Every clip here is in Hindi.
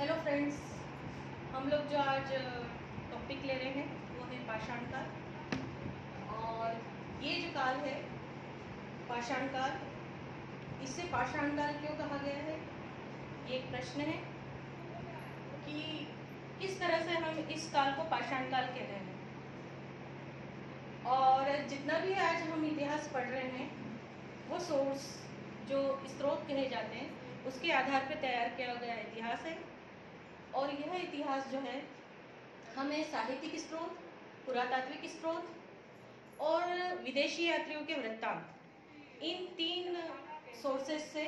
हेलो फ्रेंड्स, हम लोग जो आज टॉपिक ले रहे हैं वो है पाषाण काल। और ये जो काल है पाषाण काल, इसे पाषाण काल क्यों कहा गया है, ये एक प्रश्न है कि किस तरह से हम इस काल को पाषाण काल कह रहे हैं। और जितना भी आज हम इतिहास पढ़ रहे हैं वो सोर्स जो स्रोत कहे जाते हैं उसके आधार पर तैयार किया गया इतिहास है। और यह इतिहास जो है हमें साहित्यिक स्रोत, पुरातात्विक स्रोत और विदेशी यात्रियों के वृत्तांत, इन तीन सोर्सेस से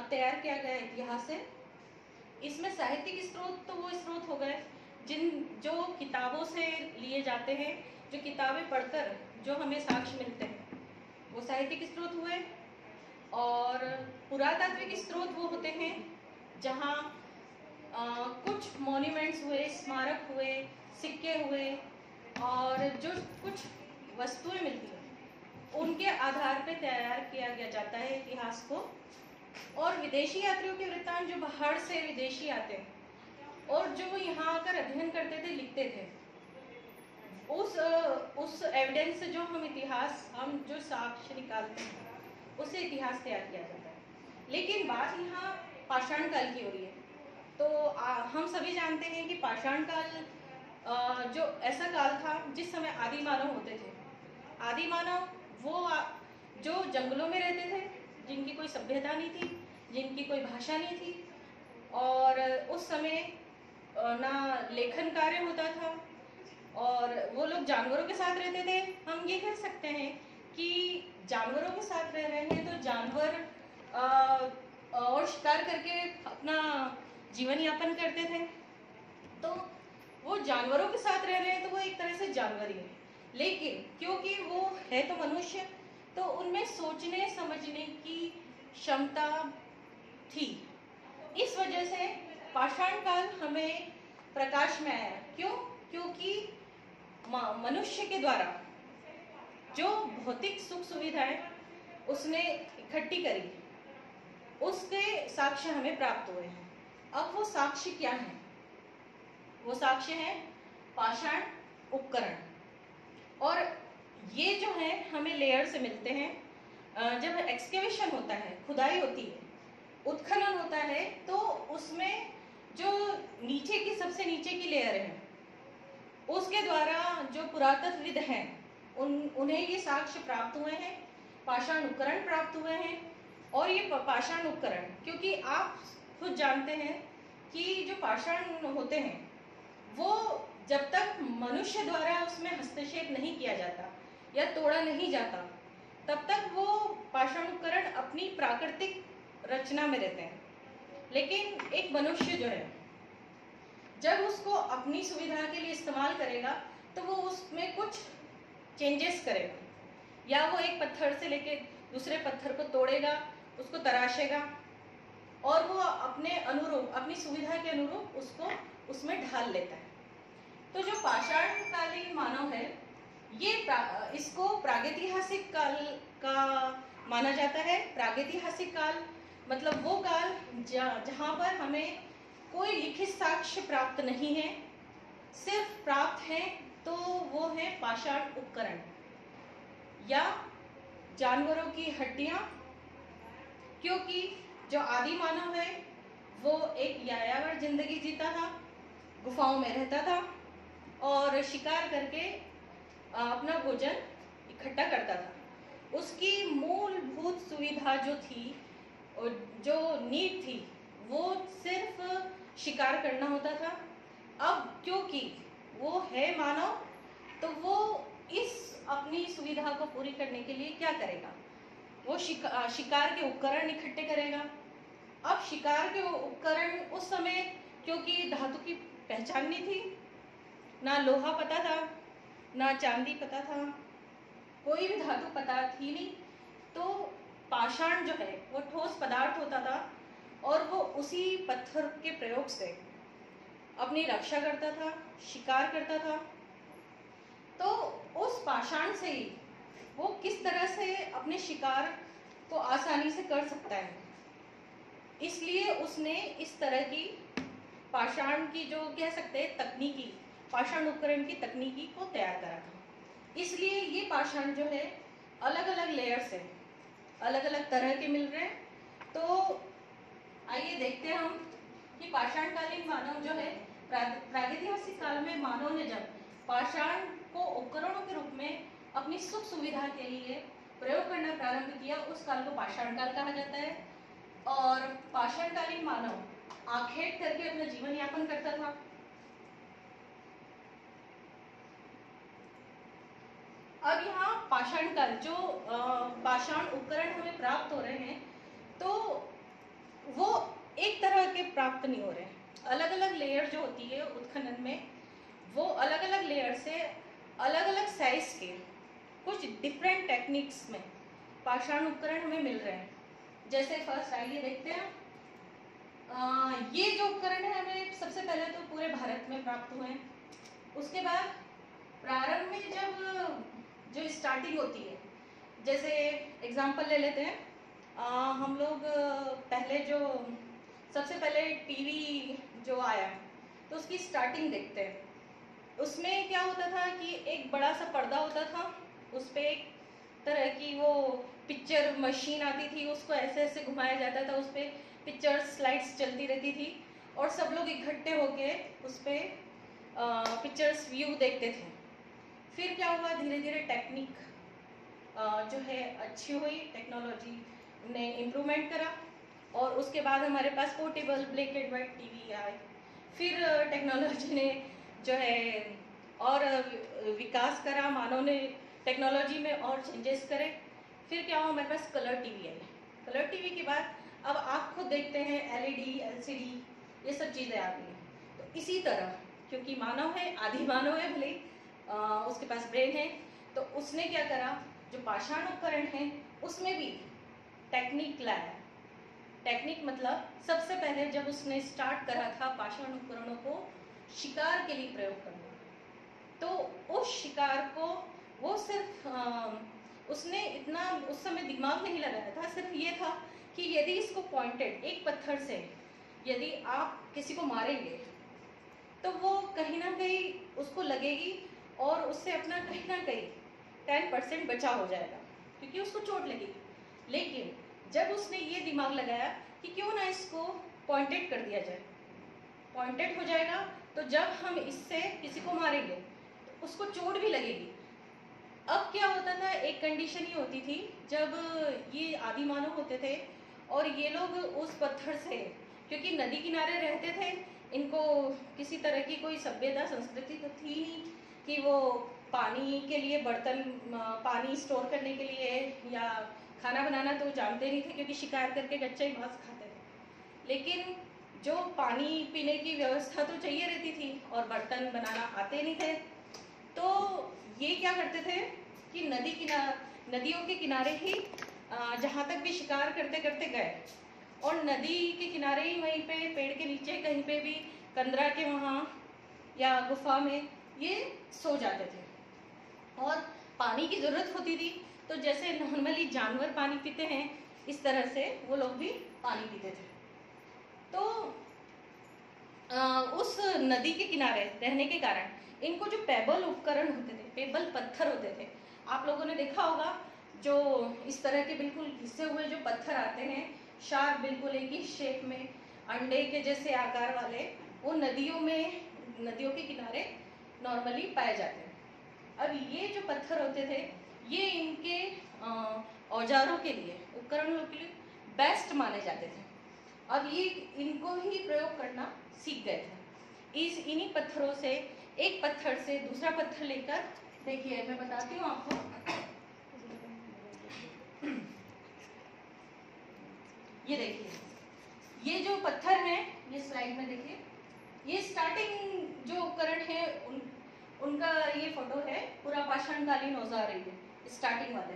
तैयार किया गया इतिहास है। इसमें साहित्यिक स्रोत तो वो स्रोत हो गए जो किताबों से लिए जाते हैं, जो किताबें पढ़कर जो हमें साक्ष्य मिलते हैं वो साहित्यिक स्रोत हुए। और पुरातात्विक स्रोत वो होते हैं जहाँ कुछ मॉन्यूमेंट्स हुए, स्मारक हुए, सिक्के हुए और जो कुछ वस्तुएं मिलती हैं उनके आधार पर तैयार किया गया जाता है इतिहास को। और विदेशी यात्रियों के वृत्तांत, जो बाहर से विदेशी आते हैं और जो यहाँ आकर अध्ययन करते थे, लिखते थे, उस एविडेंस से जो हम जो साक्ष्य निकालते हैं उससे इतिहास तैयार किया जाता है। लेकिन बात यहाँ पाषाण काल की हो रही है। तो हम सभी जानते हैं कि पाषाण काल जो ऐसा काल था जिस समय आदि मानव होते थे। आदि मानव वो जो जंगलों में रहते थे, जिनकी कोई सभ्यता नहीं थी, जिनकी कोई भाषा नहीं थी, और उस समय ना लेखन कार्य होता था, और वो लोग जानवरों के साथ रहते थे। हम ये कह सकते हैं कि जानवरों के साथ रह रहे हैं तो जानवर और शिकार करके अपना जीवन यापन करते थे। तो वो जानवरों के साथ रह रहे हैं तो वो एक तरह से जानवर ही है। लेकिन क्योंकि वो है तो मनुष्य, तो उनमें सोचने समझने की क्षमता थी। इस वजह से पाषाण काल हमें प्रकाश में आया। क्यों? क्योंकि मनुष्य के द्वारा जो भौतिक सुख सुविधाएं उसने इकट्ठी करी, उसके साक्ष्य हमें प्राप्त हुए हैं। अब वो साक्ष्य क्या है? वो साक्ष्य है पाषाण उपकरण। और ये जो है हमें लेयर से मिलते हैं। जब एक्सकेवेशन होता है, खुदाई होती है, उत्खनन होता है, तो उसमें जो नीचे की सबसे नीचे की लेयर है उसके द्वारा जो पुरातत्वविद हैं उन्हें ये साक्ष्य प्राप्त हुए हैं, पाषाण उपकरण प्राप्त हुए हैं। और ये पाषाण उपकरण, क्योंकि आप खुद जानते हैं कि जो पाषाण होते हैं वो जब तक मनुष्य द्वारा उसमें हस्तक्षेप नहीं किया जाता या तोड़ा नहीं जाता, तब तक वो पाषाण उपकरण अपनी प्राकृतिक रचना में रहते हैं। लेकिन एक मनुष्य जो है जब उसको अपनी सुविधा के लिए इस्तेमाल करेगा तो वो उसमें कुछ चेंजेस करेगा, या वो एक पत्थर से लेके दूसरे पत्थर को तोड़ेगा, उसको तराशेगा और वो अपने अनुरूप, अपनी सुविधा के अनुरूप उसको उसमें ढाल लेता है। तो जो पाषाण कालीन मानव है ये इसको प्रागैतिहासिक काल का माना जाता है। प्रागैतिहासिक काल मतलब वो काल जहाँ पर हमें कोई लिखित साक्ष्य प्राप्त नहीं है, सिर्फ प्राप्त है तो वो है पाषाण उपकरण या जानवरों की हड्डियां। क्योंकि जो आदि मानव है वो एक यायावर जिंदगी जीता था, गुफाओं में रहता था और शिकार करके अपना भोजन इकट्ठा करता था। उसकी मूलभूत सुविधा जो थी, जो नीड थी, वो सिर्फ शिकार करना होता था। अब क्योंकि वो है मानव, तो वो इस अपनी सुविधा को पूरी करने के लिए क्या करेगा? वो शिकार के उपकरण इकट्ठे करेगा। अब शिकार के उपकरण उस समय, क्योंकि धातु की पहचान नहीं थी, ना लोहा पता था, ना चांदी पता था, कोई भी धातु पता थी नहीं, तो पाषाण जो है वो ठोस पदार्थ होता था और वो उसी पत्थर के प्रयोग से अपनी रक्षा करता था, शिकार करता था। तो उस पाषाण से ही वो किस तरह से अपने शिकार को आसानी से कर सकता है, इसलिए उसने इस तरह की पाषाण की जो कह सकते हैं तकनीकी, पाषाण उपकरण की तकनीकी को तैयार करा था। इसलिए ये पाषाण जो है अलग अलग लेयर से अलग अलग तरह के मिल रहे हैं। तो आइए देखते हैं हम कि पाषाणकालीन मानव जो है प्रागैतिहासिक काल में मानव ने जब पाषाण को उपकरणों के रूप में अपनी सुख सुविधा के लिए प्रयोग करना प्रारंभ किया, उस काल को पाषाण काल कहा जाता है। और पाषाणकालीन मानव आखेट करके अपना जीवन यापन करता था। अब यहाँ पाषाण काल जो पाषाण उपकरण हमें प्राप्त हो रहे हैं, तो वो एक तरह के प्राप्त नहीं हो रहे हैं। अलग अलग लेयर जो होती है उत्खनन में, वो अलग अलग लेयर से अलग अलग साइज के कुछ डिफरेंट टेक्निक्स में पाषाण उपकरण हमें मिल रहे हैं। जैसे फर्स्ट आइए देखते हैं, ये जो उपकरण है हमें सबसे पहले तो पूरे भारत में प्राप्त हुए हैं। उसके बाद प्रारंभ में जब जो स्टार्टिंग होती है, जैसे एग्जांपल ले लेते हैं, हम लोग पहले जो सबसे पहले टीवी जो आया तो उसकी स्टार्टिंग देखते हैं। उसमें क्या होता था कि एक बड़ा सा पर्दा होता था, उस पर एक तरह की वो पिक्चर मशीन आती थी, उसको ऐसे ऐसे घुमाया जाता था, उस पर पिक्चर स्लाइड्स चलती रहती थी और सब लोग इकट्ठे होके उस पर पिक्चर्स व्यू देखते थे। फिर क्या हुआ, धीरे धीरे टेक्निक जो है अच्छी हुई, टेक्नोलॉजी ने इम्प्रूवमेंट करा और उसके बाद हमारे पास portable black and white TV आए। फिर टेक्नोलॉजी ने जो है और विकास करा, मानव ने टेक्नोलॉजी में और चेंजेस करे। फिर क्या हुआ, हमारे पास कलर टीवी आई। कलर टीवी के बाद अब आप खुद देखते हैं एलईडी, एलसीडी, ये सब चीज़ें आ गई हैं। तो इसी तरह क्योंकि मानव है, आदि मानव है, भले उसके पास ब्रेन है, तो उसने क्या करा, जो पाषाण उपकरण है उसमें भी टेक्निक लाया। टेक्निक मतलब सबसे पहले जब उसने स्टार्ट करा था पाषाण उपकरणों को शिकार के लिए प्रयोग करना, तो उस शिकार को वो सिर्फ उसने इतना उस समय दिमाग नहीं लगाया था, सिर्फ ये था कि यदि इसको पॉइंटेड एक पत्थर से यदि आप किसी को मारेंगे तो वो कहीं ना कहीं उसको लगेगी और उससे अपना कहीं ना कहीं 10% बचाव हो जाएगा क्योंकि उसको चोट लगेगी। लेकिन जब उसने ये दिमाग लगाया कि क्यों ना इसको पॉइंटेड कर दिया जाए, पॉइंटेड हो जाएगा तो जब हम इससे किसी को मारेंगे तो उसको चोट भी लगेगी। अब क्या होता था, एक कंडीशन ही होती थी, जब ये आदि मानव होते थे और ये लोग उस पत्थर से, क्योंकि नदी किनारे रहते थे, इनको किसी तरह की कोई सभ्यता संस्कृति तो थी नहीं कि वो पानी के लिए बर्तन, पानी स्टोर करने के लिए या खाना बनाना तो जानते नहीं थे क्योंकि शिकार करके कच्चा ही मांस खाते थे। लेकिन जो पानी पीने की व्यवस्था तो चाहिए रहती थी और बर्तन बनाना आते नहीं थे, तो ये क्या करते थे कि नदियों के किनारे ही जहाँ तक भी शिकार करते करते गए और नदी के किनारे ही वहीं पे पेड़ के नीचे कहीं पे भी कंदरा के वहाँ या गुफा में ये सो जाते थे। और पानी की ज़रूरत होती थी तो जैसे नॉर्मली जानवर पानी पीते हैं इस तरह से वो लोग भी पानी पीते थे। तो उस नदी के किनारे रहने के कारण इनको जो पेबल उपकरण होते थे, पेबल पत्थर होते थे, आप लोगों ने देखा होगा, जो इस तरह के बिल्कुल घिसे हुए जो पत्थर आते हैं, शार्प बिल्कुल एक ही शेप में, अंडे के जैसे आकार वाले, वो नदियों के किनारे नॉर्मली पाए जाते हैं। अब ये जो पत्थर होते थे ये इनके औजारों के लिए, उपकरणों के लिए बेस्ट माने जाते थे। अब ये इनको ही प्रयोग करना सीख गए थे। इन्हीं पत्थरों से, एक पत्थर से दूसरा पत्थर लेकर, देखिए मैं बताती हूँ आपको, ये देखिए, ये जो पत्थर है, ये स्लाइड में देखिए, ये स्टार्टिंग जो उपकरण है उनका ये फोटो है, पूरा पाषाणकालीन औजार है ये स्टार्टिंग वाले।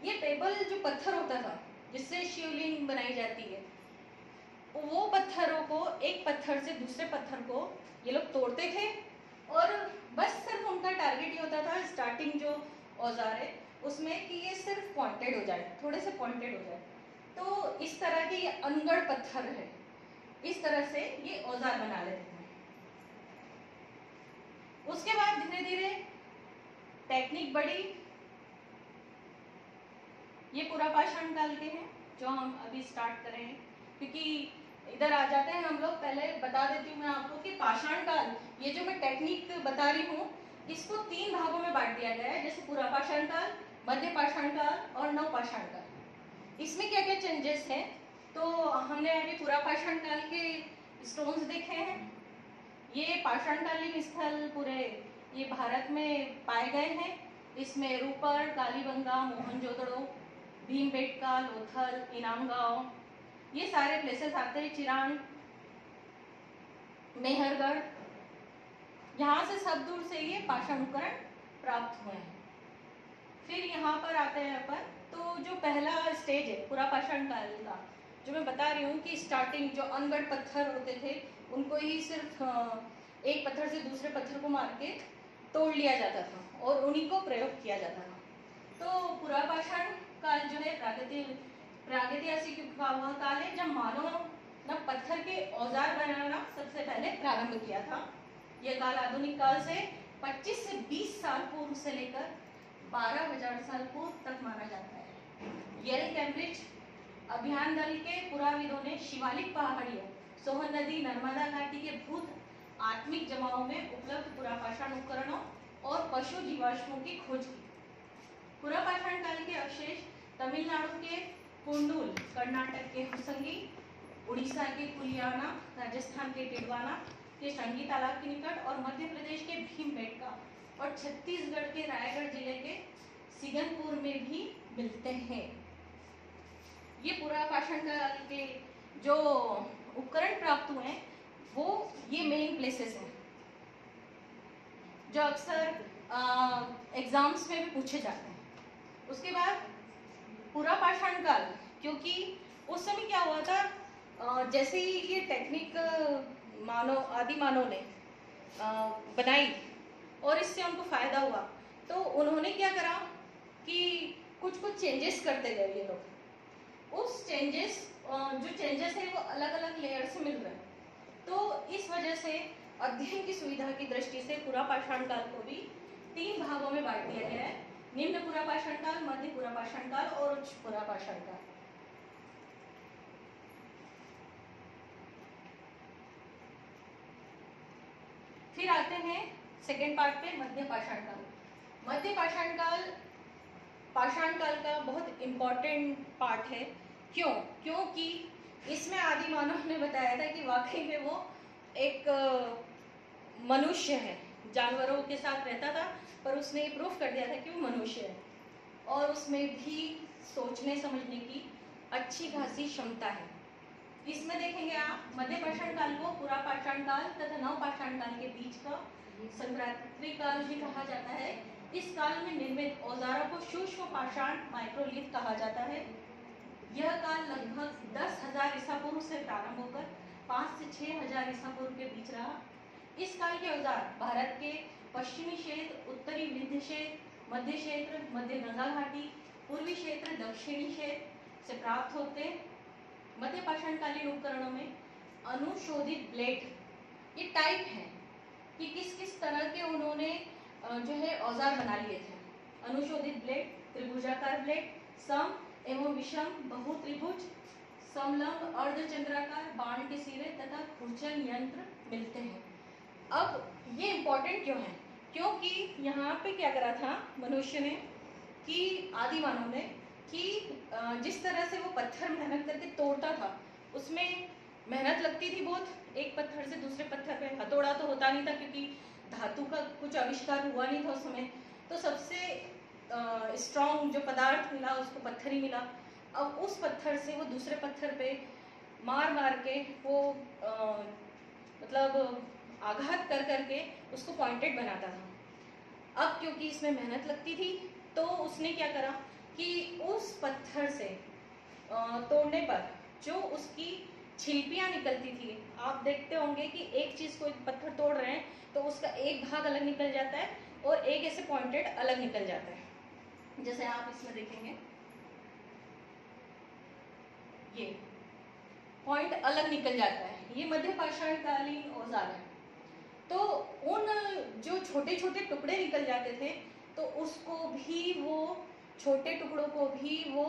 ये पेबल जो पत्थर होता था जिससे शिवलिंग बनाई जाती है, वो पत्थरों को, एक पत्थर से दूसरे पत्थर को ये लोग तोड़ते थे और बस सिर्फ उनका टारगेट ये होता था स्टार्टिंग जो औजार है उसमें कि ये सिर्फ पॉइंटेड हो जाए, थोड़े से पॉइंटेड हो जाए। तो इस तरह के ये अनगढ़ पत्थर है, इस तरह से ये औजार बना लेते थे। उसके बाद धीरे धीरे टेक्निक बढ़ी। ये पूरा पाषाण काल के हैं जो हम अभी स्टार्ट कर रहे हैं, क्योंकि इधर आ जाते हैं हम लोग। पहले बता देती हूँ मैं आपको कि पाषाण काल, ये जो मैं टेक्निक बता रही हूँ, इसको 3 भागों में बांट दिया गया है, जैसे पूरा पाषाण काल, मध्य पाषाण काल और नव पाषाण काल। इसमें क्या क्या चेंजेस हैं, तो हमने अभी पूरा पाषाण काल के स्टोन्स देखे हैं। ये पाषाणकालीन स्थल पूरे ये भारत में पाए गए हैं। इसमें रूपर, कालीबंगा, मोहनजोदड़ो, भीमबेटका, लोथल, इनामगांव, ये सारे प्लेसेस आते हैं। चिरांग, मेहरगढ़, यहाँ से सब दूर से ये पाषाण उपकरण प्राप्त हुए हैं। फिर यहाँ पर आते हैं अपन, तो जो पहला स्टेज है पूरा पाषाण काल का, जो मैं बता रही हूँ कि स्टार्टिंग जो अनगढ़ पत्थर होते थे उनको ही सिर्फ एक पत्थर से दूसरे पत्थर को मार के तोड़ लिया जाता था और उन्हीं को प्रयोग किया जाता था। तो पूरा पाषाण काल जो है प्रागैतिहासिक वह काल है जब मानव ने पत्थर के औजार बनाना सबसे पहले प्रारंभ किया था। यह काल आधुनिक काल से 25 से 20 साल पूर्व से लेकर 12,000 साल पूर्व तक माना जाता है। येल कैम्ब्रिज अभियान दल के पुराविदों ने शिवालिक पहाड़ियों, सोहन नदी, नर्मदा घाटी के भूत आत्मिक जमाओं में उपलब्ध पुरापाषाण उपकरणों और पशु जीवाश्मों की खोज की। पुरापाषाण काल के अवशेष तमिलनाडु के कुंडूल, कर्नाटक के हुसंगी, उड़ीसा के कुलियाना, राजस्थान के टिडवाना के शंगी तालाब के निकट और मध्य प्रदेश के भीमबेटका और छत्तीसगढ़ के रायगढ़ जिले के सिगनपुर में भी मिलते हैं। ये पुरापाषाण काल के जो उपकरण प्राप्त हुए हैं वो ये मेन प्लेसेस हैं जो अक्सर एग्जाम्स में भी पूछे जाते हैं। उसके बाद पूरा पाषाण काल, क्योंकि उस समय क्या हुआ था, जैसे ही ये टेक्निक आदि मानव ने बनाई और इससे उनको फायदा हुआ, तो उन्होंने क्या करा कि कुछ कुछ चेंजेस करते गए ये लोग। उस जो चेंजेस है वो अलग अलग लेयर से मिल रहे हैं। तो इस वजह से अध्ययन की सुविधा की दृष्टि से पूरा पाषाण काल को भी 3 भागों में बांट दिया गया है। निम्न पूरा पाषाण काल, मध्य पूरा पाषाण काल और उच्च पूरा पाषाण काल। फिर आते हैं सेकेंड पार्ट पे, मध्य पाषाण काल। मध्य पाषाण काल का बहुत इंपॉर्टेंट पार्ट है। क्योंकि इसमें आदि मानव ने बताया था कि वाकई में वो एक मनुष्य है, जानवरों के साथ रहता था, पर उसने प्रूफ कर दिया था कि वो मनुष्य है और उसमें भी सोचने समझने की अच्छी खासी क्षमता है। इसमें देखेंगे आप मध्य पाषाण काल को पूरा पाषाण काल तथा नव पाषाण काल के बीच का संक्रांति काल भी कहा जाता है। इस काल में निर्मित औजारों को सूक्ष्म पाषाण माइक्रोलिथ कहा जाता है। यह काल लगभग 10,000 ईसा पूर्व से प्रारंभ होकर 5 से 6,000 ईसा पूर्व के बीच रहा। इस काल के औजार भारत के पश्चिमी क्षेत्र, उत्तरी विंध्य क्षेत्र, मध्य क्षेत्र, मध्य गंगा घाटी, पूर्वी क्षेत्र, दक्षिणी क्षेत्र से प्राप्त होते। मध्य पाषाण कालीन उपकरणों में अनुशोधित ब्लेड ये टाइप है कि किस किस तरह के उन्होंने जो है औजार बना लिए थे। अनुशोधित ब्लेड, त्रिभुजाकार ब्लेड, सम एवं विषम बहुत्रिभुज, समलंब, अर्धचंद्राकार, बाण के सिरे तथा खुरचन यंत्र मिलते हैं। अब ये इम्पोर्टेंट क्यों है, क्योंकि यहाँ पे क्या करा था मनुष्य ने कि आदि मानव ने कि जिस तरह से वो पत्थर मेहनत करके तोड़ता था उसमें मेहनत लगती थी बहुत। एक पत्थर से दूसरे पत्थर पे हथौड़ा तो होता नहीं था क्योंकि धातु का कुछ आविष्कार हुआ नहीं था उस समय, तो सबसे स्ट्रॉन्ग जो पदार्थ मिला उसको पत्थर ही मिला। अब उस पत्थर से वो दूसरे पत्थर पे मार मार के वो मतलब आघात कर करके उसको पॉइंटेड बनाता था। अब क्योंकि इसमें मेहनत लगती थी तो उसने क्या करा कि उस पत्थर से तोड़ने पर जो उसकी छिलपियां निकलती थी, आप देखते होंगे कि एक चीज को एक पत्थर तोड़ रहे हैं तो उसका एक भाग अलग निकल जाता है और एक ऐसे पॉइंटेड अलग निकल जाता है। जैसे आप इसमें देखेंगे ये पॉइंट अलग निकल जाता है। ये मध्य पाषाण कालीन औजार है। तो उन जो छोटे छोटे टुकड़े निकल जाते थे तो उसको भी वो छोटे टुकड़ों को भी वो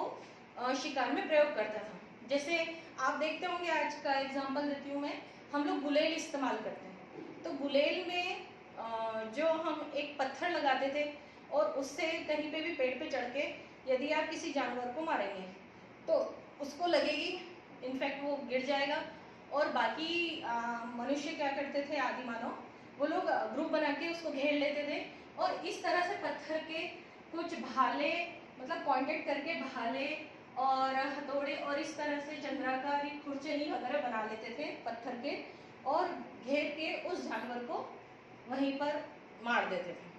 शिकार में प्रयोग करता था। जैसे आप देखते होंगे, आज का एग्जांपल देती हूँ मैं, हम लोग गुलेल इस्तेमाल करते हैं। तो गुलेल में जो हम एक पत्थर लगाते थे और उससे कहीं पे भी पेड़ पे चढ़ के यदि आप किसी जानवर को मारेंगे तो उसको लगेगी, इनफैक्ट वो गिर जाएगा। और बाकी मनुष्य क्या करते थे, आदि मानव, वो लोग ग्रुप बना के उसको घेर लेते थे और इस तरह से पत्थर के कुछ भाले, मतलब पॉइंटेड करके भाले और हथौड़े और इस तरह से चंद्राकारी खुरचनी वगैरह बना लेते थे पत्थर के और घेर के उस जानवर को वहीं पर मार देते थे।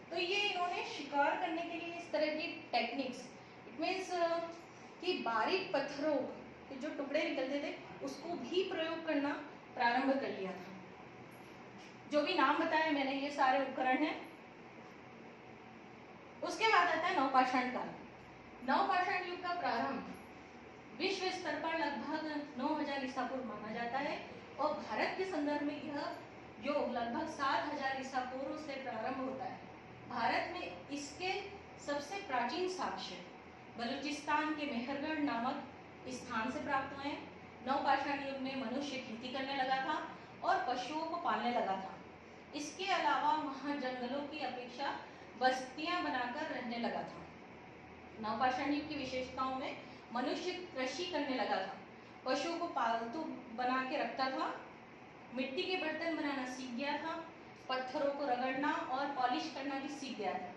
तो ये इन्होंने शिकार करने के लिए इस तरह की टेक्निक्स, इट मीन्स कि बारीक पत्थरों के जो टुकड़े निकलते थे उसको भी प्रयोग करना प्रारंभ कर लिया था। जो भी नाम बताए मैंने, ये सारे उपकरण हैं। उसके बाद आता है नवपाषाण काल। नवपाषाण युग का प्रारंभ विश्व स्तर पर लगभग 9000 ईसा पूर्व माना जाता है और भारत के संदर्भ में यह युग लगभग 7000 ईसा पूर्व से प्रारंभ होता है। भारत में इसके सबसे प्राचीन साक्ष्य बलूचिस्तान के मेहरगढ़ नामक स्थान से प्राप्त हुए हैं। नवपाषाण युग में मनुष्य खेती करने लगा था और पशुओं को पालने लगा था। इसके अलावा वहाँ जंगलों की अपेक्षा बस्तियां बनाकर रहने लगा था। नवपाषाण युग की विशेषताओं में मनुष्य कृषि करने लगा था, पशुओं को पालतू बना के रखता था, मिट्टी के बर्तन बनाना सीख गया था, पत्थरों को रगड़ना और पॉलिश करना भी सीख गया था।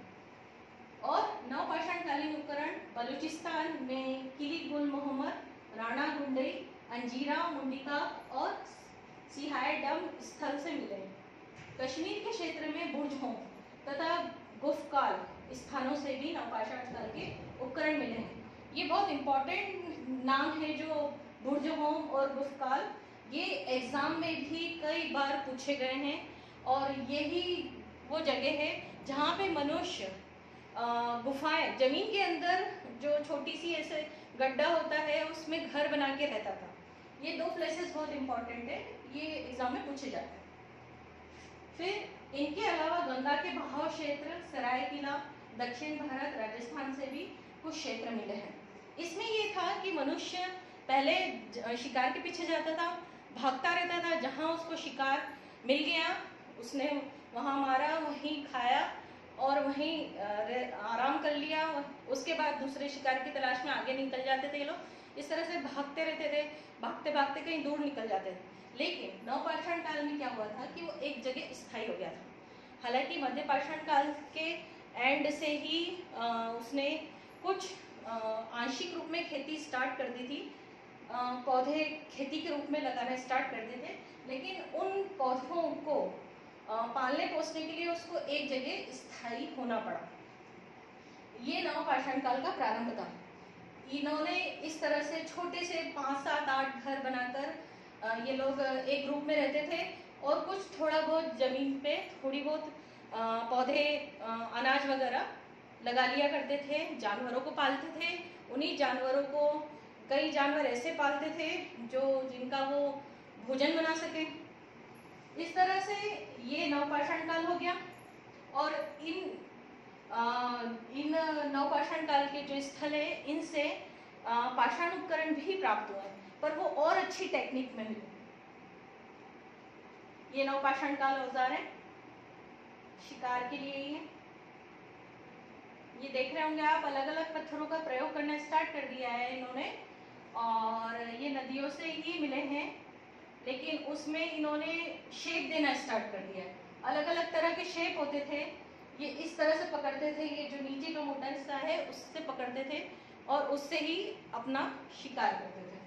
और नवपाषाण कालीन उपकरण बलूचिस्तान में किली गुल मोहम्मद, राणा गुंडई, अंजीरा मुंडिका और सिहायडम स्थल से मिले। कश्मीर के क्षेत्र में बुर्जहोम तथा गुफकाल स्थानों से भी नवपाषाण काल के उपकरण मिले हैं। ये बहुत इंपॉर्टेंट नाम है जो बुर्जहोम और गुफकाल, ये एग्जाम में भी कई बार पूछे गए हैं और यही वो जगह है जहाँ पे मनुष्य गुफाएं, जमीन के अंदर जो छोटी सी ऐसे गड्ढा होता है उसमें घर बना के रहता था। ये दो प्लेसेस बहुत इंपॉर्टेंट है, ये एग्जाम में पूछे जाते हैं। फिर इनके अलावा गंगा के बहाव क्षेत्र, सरायकिला, दक्षिण भारत, राजस्थान से भी कुछ क्षेत्र मिले हैं। इसमें ये था कि मनुष्य पहले शिकार के पीछे जाता था, भागता रहता था, जहाँ उसको शिकार मिल गया उसने वहाँ मारा, वहीं खाया और वहीं आराम कर लिया। उसके बाद दूसरे शिकार की तलाश में आगे निकल जाते थे ये लोग। इस तरह से भागते रहते थे, भागते भागते कहीं दूर निकल जाते थे। लेकिन नवपाषाण काल में क्या हुआ था कि वो एक जगह स्थायी हो गया था। हालांकि मध्य पाषाण काल के एंड से ही उसने कुछ आंशिक रूप में खेती स्टार्ट कर दी थी, पौधे खेती के रूप में लगाना स्टार्ट कर दिए थे, लेकिन उन पौधों को पालने पोसने के लिए उसको एक जगह स्थायी होना पड़ा। ये नवपाषाण काल का प्रारंभ था। इन्होंने इस तरह से छोटे से 5, 7, 8 घर बनाकर ये लोग एक ग्रुप में रहते थे और कुछ थोड़ा बहुत जमीन पे थोड़ी बहुत पौधे, अनाज वगैरह लगा लिया करते थे, जानवरों को पालते थे। उन्हीं जानवरों को कई जानवर ऐसे पालते थे जो जिनका वो भोजन बना सके। इस तरह से ये नवपाषाण काल हो गया। और इन नवपाषाण काल के जो स्थल है इनसे पाषाण उपकरण भी प्राप्त हुए, पर वो और अच्छी टेक्निक में मिले। ये नवपाषाण काल औजार है शिकार के लिए ही है। ये देख रहे होंगे आप, अलग अलग पत्थरों का प्रयोग करना स्टार्ट कर दिया है इन्होंने, और ये नदियों से ही मिले हैं, लेकिन उसमें इन्होंने शेप देना स्टार्ट कर दिया है। अलग अलग तरह के शेप होते थे। ये इस तरह से पकड़ते थे, ये जो नीचे का मोटा हिस्सा है उससे पकड़ते थे और उससे ही अपना शिकार करते थे।